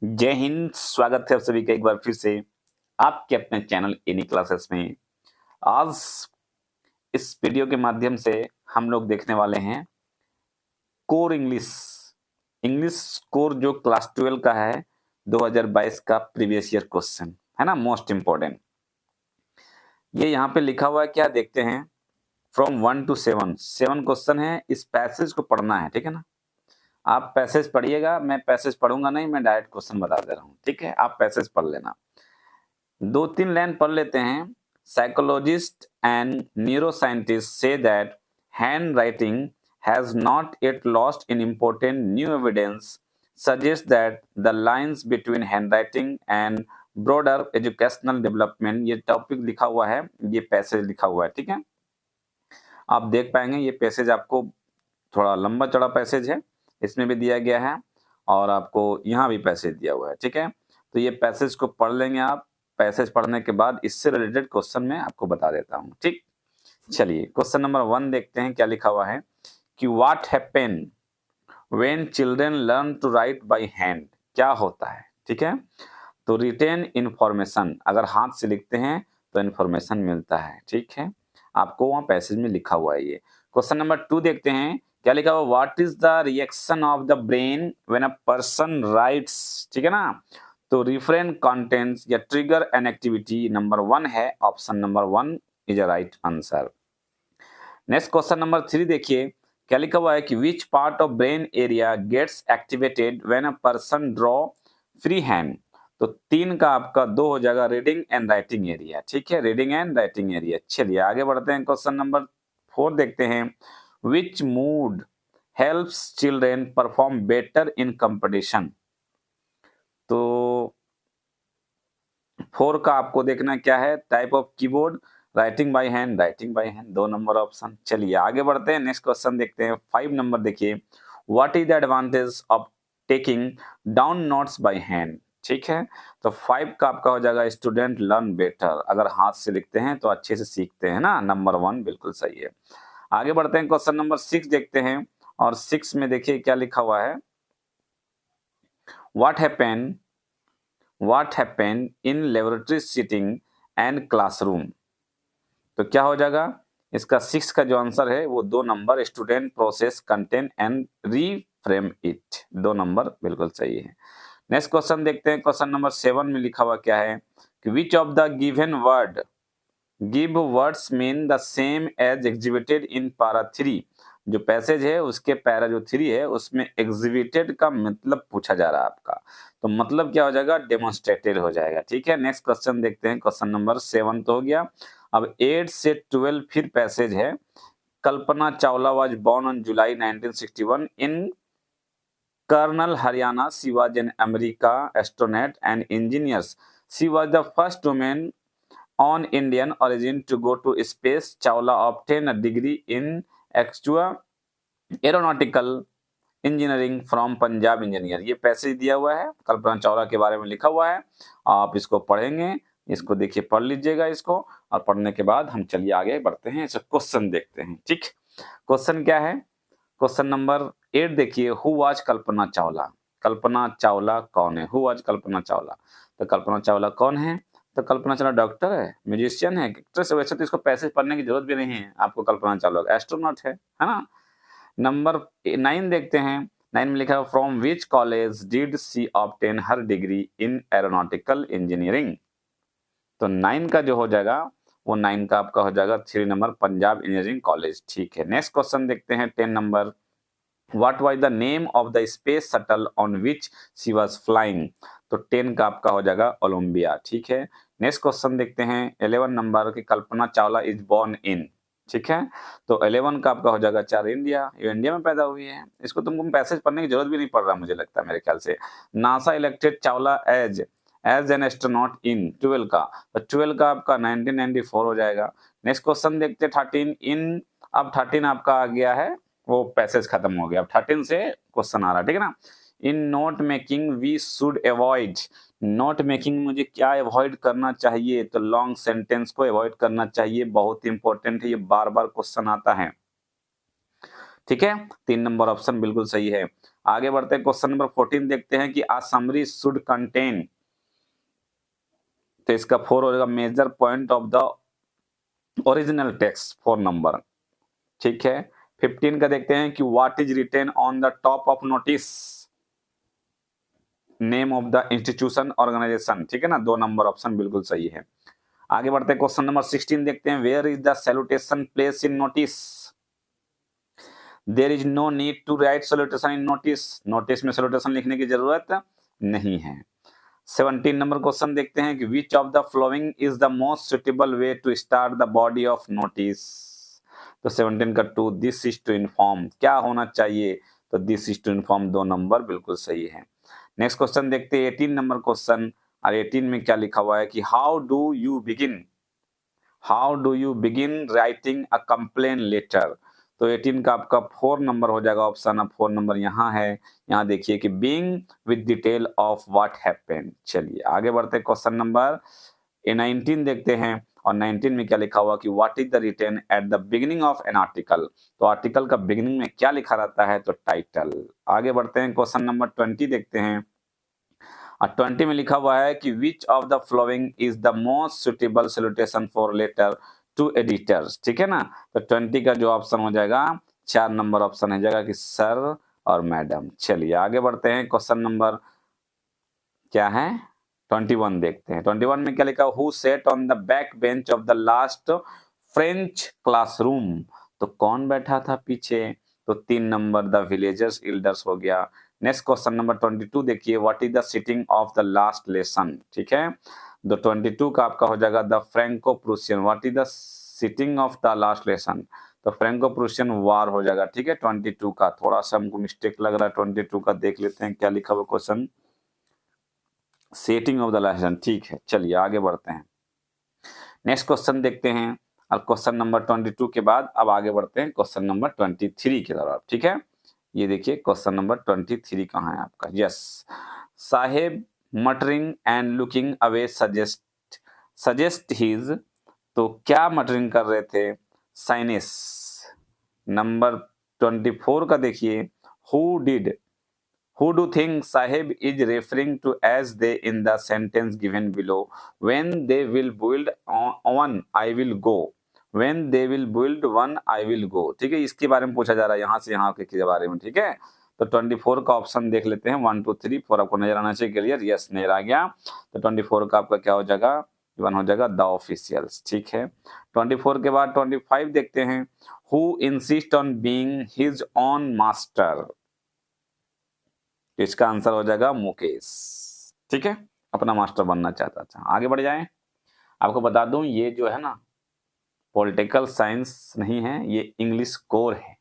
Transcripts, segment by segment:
जय हिंद। स्वागत है आप सभी का एक बार फिर से आपके अपने चैनल एनी क्लासेस में। आज इस वीडियो के माध्यम से हम लोग देखने वाले हैं कोर इंग्लिश इंग्लिश कोर जो क्लास 12 का है 2022 का प्रीवियस ईयर क्वेश्चन है ना, मोस्ट इंपॉर्टेंट। ये यहाँ पे लिखा हुआ है, क्या देखते हैं। फ्रॉम 1 to 7 क्वेश्चन है। इस पैसेज को पढ़ना है, ठीक है ना। आप पैसेज पढ़िएगा, मैं पैसेज पढ़ूंगा नहीं, मैं डायरेक्ट क्वेश्चन बता दे रहा हूँ, ठीक है। आप पैसेज पढ़ लेना, 2-3 लाइन पढ़ लेते हैं। Psychologist and neuroscientist say that hand writing has not yet lost in important new evidence suggests that the lines between handwriting and broader educational development, ये टॉपिक लिखा हुआ है, ये पैसेज लिखा हुआ है, ठीक है। आप देख पाएंगे ये पैसेज आपको थोड़ा लंबा चौड़ा पैसेज है, इसमें भी दिया गया है और आपको यहाँ भी पैसेज दिया हुआ है, ठीक है। तो ये पैसेज को पढ़ लेंगे आप। पैसेज पढ़ने के बाद इससे रिलेटेड क्वेश्चन मैं आपको बता देता हूँ, ठीक। चलिए क्वेश्चन नंबर 1 देखते हैं, क्या लिखा हुआ है कि what happen when children learn to write by hand. क्या होता है, ठीक है। तो रिटेन इंफॉर्मेशन, अगर हाथ से लिखते हैं तो इंफॉर्मेशन मिलता है, ठीक है। आपको वहां पैसेज में लिखा हुआ है ये। क्वेश्चन नंबर 2 देखते हैं, क्या लिखा हुआ, what is the reaction of the brain when a person writes, ठीक है ना। तो रिफ्रेन कंटेंट्स या ट्रिगर एन एक्टिविटी, नंबर 1 है, option number 1 is a right answer. Next question number 3 देखिए, क्या लिखा हुआ है कि which part of brain area gets activated when a person draw free hand. तो 3 का आपका 2 हो जाएगा, रीडिंग एंड राइटिंग एरिया, ठीक है, रीडिंग एंड राइटिंग एरिया। चलिए आगे बढ़ते हैं, क्वेश्चन नंबर 4 देखते हैं, which mood helps children perform better in competition. तो 4 का आपको देखना क्या है, type of keyboard, writing by hand, writing by hand, 2 number option. चलिए आगे बढ़ते हैं, नेक्स्ट क्वेश्चन देखते हैं, 5 नंबर देखिए, what is the advantage of taking down notes by hand, ठीक है। तो 5 का आपका हो जाएगा, स्टूडेंट लर्न बेटर, अगर हाथ से लिखते हैं तो अच्छे से सीखते हैं ना, नंबर 1 बिल्कुल सही है। आगे बढ़ते हैं, क्वेश्चन नंबर 6 देखते हैं, और 6 में देखिए क्या लिखा हुआ है, what happen in laboratory sitting and classroom. तो क्या हो जाएगा, इसका 6 का जो आंसर है वो 2 number, student process content and reframe it, 2 number बिल्कुल सही है। नेक्स्ट क्वेश्चन देखते हैं, क्वेश्चन नंबर 7 में लिखा हुआ क्या है कि which of the given word give words mean the same as exhibited in para 3। जो पैसेज है उसके पैरा जो 3 है उसमें एग्जिबिटेड का मतलब पूछा जा रहा है आपका, तो मतलब क्या हो जाएगा, डेमोन्स्ट्रेटेड हो जाएगा, ठीक है। नेक्स्ट क्वेश्चन देखते हैं, क्वेश्चन नंबर 7 तो हो गया। अब 8 से 12 फिर पैसेज है, Kalpana Chawla was born on July 1961 in Karnal Haryana, she was an America astronaut and engineers, she was the first women on Indian origin to go to space. Chawla obtained a degree in extra aeronautical engineering from Punjab Engineer। ये passage दिया हुआ है, कल्पना चावला के बारे में लिखा हुआ है, आप इसको पढ़ेंगे, इसको देखिए पढ़ लीजिएगा इसको, और पढ़ने के बाद हम चलिए आगे बढ़ते हैं, इसे क्वेश्चन देखते हैं, ठीक। क्वेश्चन क्या है, क्वेश्चन नंबर 8 देखिए, हु वाज कल्पना चावला। कल्पना चावला कौन है, हु वाज कल्पना चावला। तो कल्पना चावला कौन है, तो कल्पना चावला डॉक्टर है, म्यूजिशियन है, एक्ट्रेस है। वैसे तो इसको पैसे पढ़ने की जरूरत भी नहीं है आपको, कल्पना चावला एस्ट्रोनॉट है ना। नंबर 9 देखते हैं, 9 में लिखा है from which college did she obtain her degree in aeronautical engineering. तो 9 का जो हो जाएगा वो 9 का आपका हो जाएगा 3 नंबर, पंजाब इंजीनियरिंग कॉलेज, ठीक है। नेक्स्ट क्वेश्चन देखते हैं 10 number, What was the name of the space shuttle on which she was flying। तो 10 का आपका हो जाएगा ओलंबिया, ठीक है। नेक्स्ट क्वेश्चन देखते हैं 11 नंबर की, Kalpana Chawla is born in, ठीक है। तो 11 का आपका हो जाएगा 4 इंडिया, ये इंडिया में पैदा हुई है, इसको तुमको पैसेज पढ़ने की जरूरत भी नहीं पड़ रहा मुझे लगता है, मेरे ख्याल से। NASA elected Chawla as an astronaut in 12 का, तो 12 का आपका 1994 हो जाएगा। नेक्स्ट क्वेश्चन देखते हैं 13 इन, अब 13 आपका आ गया है, वो पैसेज खत्म हो गया, अब 13 से क्वेश्चन आ रहा है, ठीक है ना। In note making we should avoid, note making में मुझे क्या अवॉइड करना चाहिए, तो लॉन्ग सेंटेंस को अवॉइड करना चाहिए, बहुत इंपॉर्टेंट है, ये बार बार क्वेश्चन आता है, ठीक है। 3 नंबर ऑप्शन बिल्कुल सही है। आगे बढ़ते हैं, क्वेश्चन नंबर 14 देखते हैं कि आ समरी शुड कंटेन, तो इसका 4 हो जाएगा major point of the original text, 4 number, ठीक है। 15 का देखते हैं कि what is written on the top of notice, name of the institution organisation, ठीक है ना, 2 नंबर ऑप्शन बिल्कुल सही है। आगे बढ़ते हैं, क्वेश्चन नंबर 16 देखते हैं, where is the salutation place in notice, there is no need to write salutation in notice, notice में सैल्यूटेशन लिखने की जरूरत नहीं है। 17 नंबर क्वेश्चन देखते हैं कि which of the following is the most suitable way to start the body of notice, तो 17 का 2, दिस इज टू इन्फॉर्म, क्या होना चाहिए, तो this is to inform, 2 number बिल्कुल सही है। नेक्स्ट क्वेश्चन देखते हैं 18 नंबर क्वेश्चन, और 18 में क्या लिखा हुआ है कि how do you begin writing a complaint letter, तो 18 का आपका 4 नंबर हो जाएगा ऑप्शन, अब 4 नंबर यहाँ है, यहाँ देखिए कि being with detail of what happened. चलिए आगे बढ़ते हैं, क्वेश्चन नंबर 19 देखते हैं, और 19 में क्या लिखा हुआ कि what is the written at the beginning of an article, तो आर्टिकल का बिगिनिंग में क्या लिखा रहता है, तो टाइटल। आगे बढ़ते हैं, क्वेश्चन नंबर 20 देखते हैं, और 20 में लिखा हुआ है कि which of the following is the most suitable salutation for letter to editors, ठीक है ना, तो 20 का जो ऑप्शन हो जाएगा 4 नंबर ऑप्शन हो जाएगा कि सर और मैडम। चलिए आगे बढ़ते हैं, क्वेश्चन नंबर क्या है 21 देखते हैं। 21 में क्या लिखा, who set on the back bench of the last French classroom, तो कौन बैठा था पीछे, तो 3 नंबर द विलेजर्स एल्डर्स हो गया। नेक्स्ट क्वेश्चन नंबर 22 देखिए, what is the sitting of the last lesson, ठीक है, तो 22 का आपका हो जाएगा the Franco Prussian, what is the sitting of the last lesson, तो फ्रैंको प्रूसियन वार हो जाएगा, ठीक है। 22 का थोड़ा सा हमको मिस्टेक लग रहा है, 22 का देख लेते हैं क्या लिखा हुआ question, setting of the lesson, ठीक है। चलिए आगे बढ़ते हैं, नेक्स्ट क्वेश्चन देखते हैं, और क्वेश्चन नंबर 22 के बाद अब आगे बढ़ते हैं क्वेश्चन नंबर 23 की तरफ, ठीक है। ये देखिए क्वेश्चन नंबर 23 कहाँ है आपका, yes, Saheb muttering and looking away suggest his, तो क्या मटरिंग कर रहे थे, साइनिस। नंबर 24 का देखिए, who do think Sahib is referring to as they in the sentence given below, when they will build one I will go, when they will build one I will go, ठीक है, इसके बारे में पूछा जा रहा है यहाँ से यहाँ के बारे में, ठीक है। तो 24 का ऑप्शन देख लेते हैं, 1 2 3 4 आपको नजर आना चाहिए, क्लियर, यस नजर आ गया, तो 24 का आपका क्या हो जाएगा, 1 हो जाएगा द ऑफिशियल्स, ठीक है। 24 के बाद 25 देखते हैं, who insist on being his own master, इसका आंसर हो जाएगा मुकेश, ठीक है, अपना मास्टर बनना चाहता था। आगे बढ़ जाएं, आपको बता दूं ये जो है ना पॉलिटिकल साइंस नहीं है, ये इंग्लिश कोर है,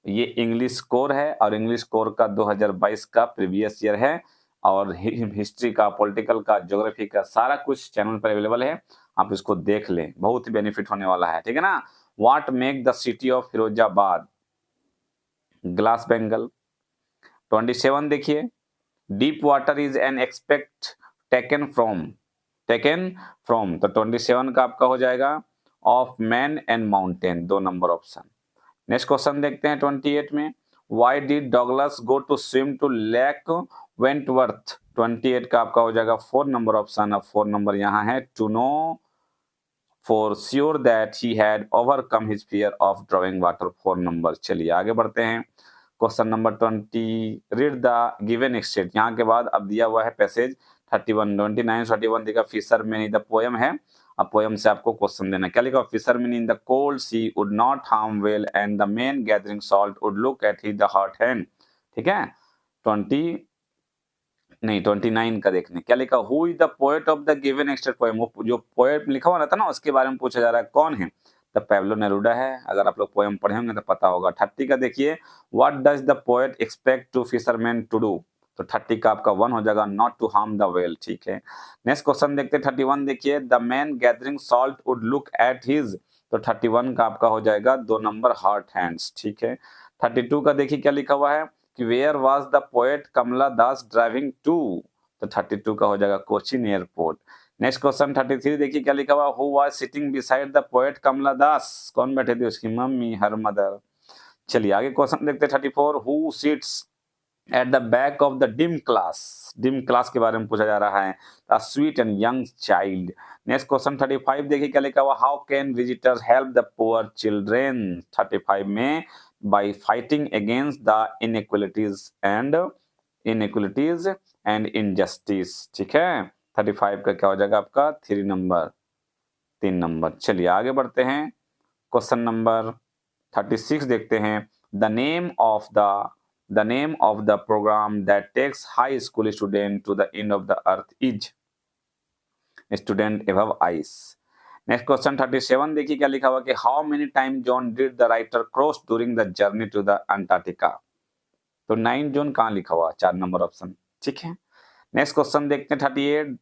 ये इंग्लिश कोर है, और इंग्लिश कोर का 2022 का प्रीवियस ईयर है, और हिस्ट्री का, पॉलिटिकल का, ज्योग्राफी का सारा कुछ चैनल पर अवेलेबल है, आप इसको देख लें, बहुत ही बेनिफिट होने वाला है, ठीक है ना। What make the city of Firozabad, glass bangle. 27 देखिए, deep water is an expect taken from, तो 27 का आपका हो जाएगा of man and mountain, 2 number option. Next question देखते हैं 28 में, why did Douglas go to swim to lake Wentworth, 28 का आपका हो जाएगा 4 नंबर ऑप्शन, अब 4 नंबर यहाँ है, to know for sure that he had overcome his fear of drowning water, 4 number. चलिए आगे बढ़ते हैं, question number 20, read the given extract, यहाँ के बाद अब दिया हुआ है पैसेज 31 29 31 देखा, फिशरमैन इन द पोएम है, अब पोएम से आपको क्वेश्चन देना, क्या लिखा, fisherman in the cold sea would not harm whale and the man gathering salt would look at his the hot hand, ठीक है। 29 का देखने, क्या लिखा, who is the poet of the given extract poem, वो जो पोएट लिखा हुआ था ना उसके बारे में पूछा जा रहा है, कौन है, तो पैब्लो नेरुडा है, अगर आप लोग पोएम पढ़े होंगे तो पता होगा। 30 का देखिए, what does the poet expect to fisherman to do, तो 30 का आपका 1 हो जाएगा, not to harm the whale, ठीक है। नेक्स्ट क्वेश्चन देखते हैं 31 देखिए, the man gathering salt would look at his, तो 31 का आपका हो जाएगा 2 नंबर हॉट हैंड्स, ठीक है। 32 का देखिए क्या लिखा हुआ है कि where was the poet Kamala Das driving to, तो 32 का हो जाएगा कोचिन एयरपोर्ट। नेक्स्ट क्वेश्चन 33 देखिए क्या लिखा हुआ, who was sitting beside the poet Kamala Das, कौन बैठे थे उसकी मम्मी, हर मदर। चलिए आगे क्वेश्चन देखते हैं 34, who sits at the back of the dim class के बारे में पूछा जा रहा है, a sweet and young child. Next question 35 देखिए क्या लिखा हुआ, how can visitors help the poor children. 35 में bye fighting against the inequalities and injustice. ठीक है, 35 का क्या हो जाएगा आपका 3 नंबर, 3 नंबर। चलिए आगे बढ़ते हैं, क्वेश्चन नंबर 36 देखते हैं, the name of the program that takes high school student to the end of the earth is student above ice. Next question 37 देखिए क्या लिखा हुआ कि how many time zone did the writer cross during the journey to the Antarctica. तो 9 जून कहाँ लिखा हुआ, 4 number option. ठीक है, नेक्स्ट क्वेश्चन देखते हैं 38,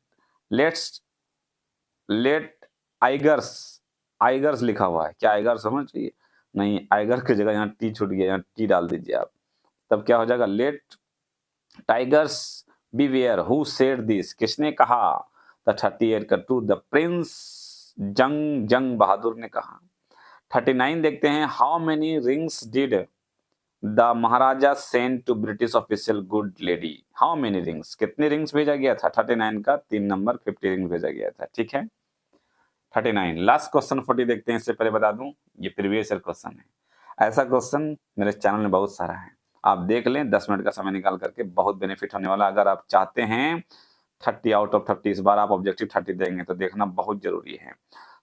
लेट आइगर्स लिखा हुआ है, क्या आइगर्स होना चाहिए, नहीं, आइगर की जगह यहाँ टी छूट गया, यहाँ टी डाल दीजिए आप, तब क्या हो जाएगा, let tigers beware, who said this, किसने कहा, द 38 का टू द प्रिंस जंग बहादुर ने कहा। 39 देखते हैं, how many rings did the Maharaja send to British official good lady. How many rings, कितने रिंग्स भेजा गया था, 39 का 3 नंबर 50 रिंग्स भेजा गया था। ठीक है, 39 लास्ट क्वेश्चन 40 देखते हैं। इससे पहले बता दूं ये प्रीवियस ईयर क्वेश्चन है, ऐसा क्वेश्चन मेरे चैनल में बहुत सारा है, आप देख लें 10 मिनट का समय निकाल करके, बहुत बेनिफिट होने वाला। अगर आप चाहते हैं 30 आउट ऑफ 30 इस बार आप ऑब्जेक्टिव 30 देंगे तो देखना बहुत जरूरी है।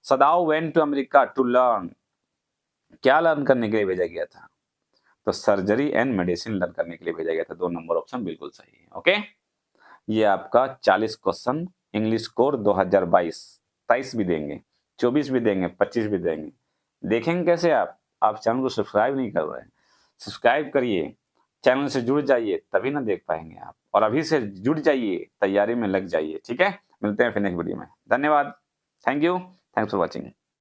Sadao went to America to learn, क्या लर्न करने के लिए भेजा गया था, तो सर्जरी एंड मेडिसिन लर्न करने के लिए भेजा गया था। 2 नंबर ऑप्शन बिल्कुल सही है। ओके, ये आपका 40 क्वेश्चन इंग्लिश कोर 2022, 23 भी देंगे, 24 भी देंगे, 25 भी देंगे। देखेंगे कैसे आप चैनल को सब्सक्राइब नहीं कर रहे हैं, सब्सक्राइब करिए, चैनल से जुड़ जाइए, तभी ना देख पाएंगे आप, और अभी से जुड़ जाइए, तैयारी में लग जाइए। ठीक है, मिलते हैं फिर नेक्स्ट वीडियो में, धन्यवाद, thank you, thanks for watching.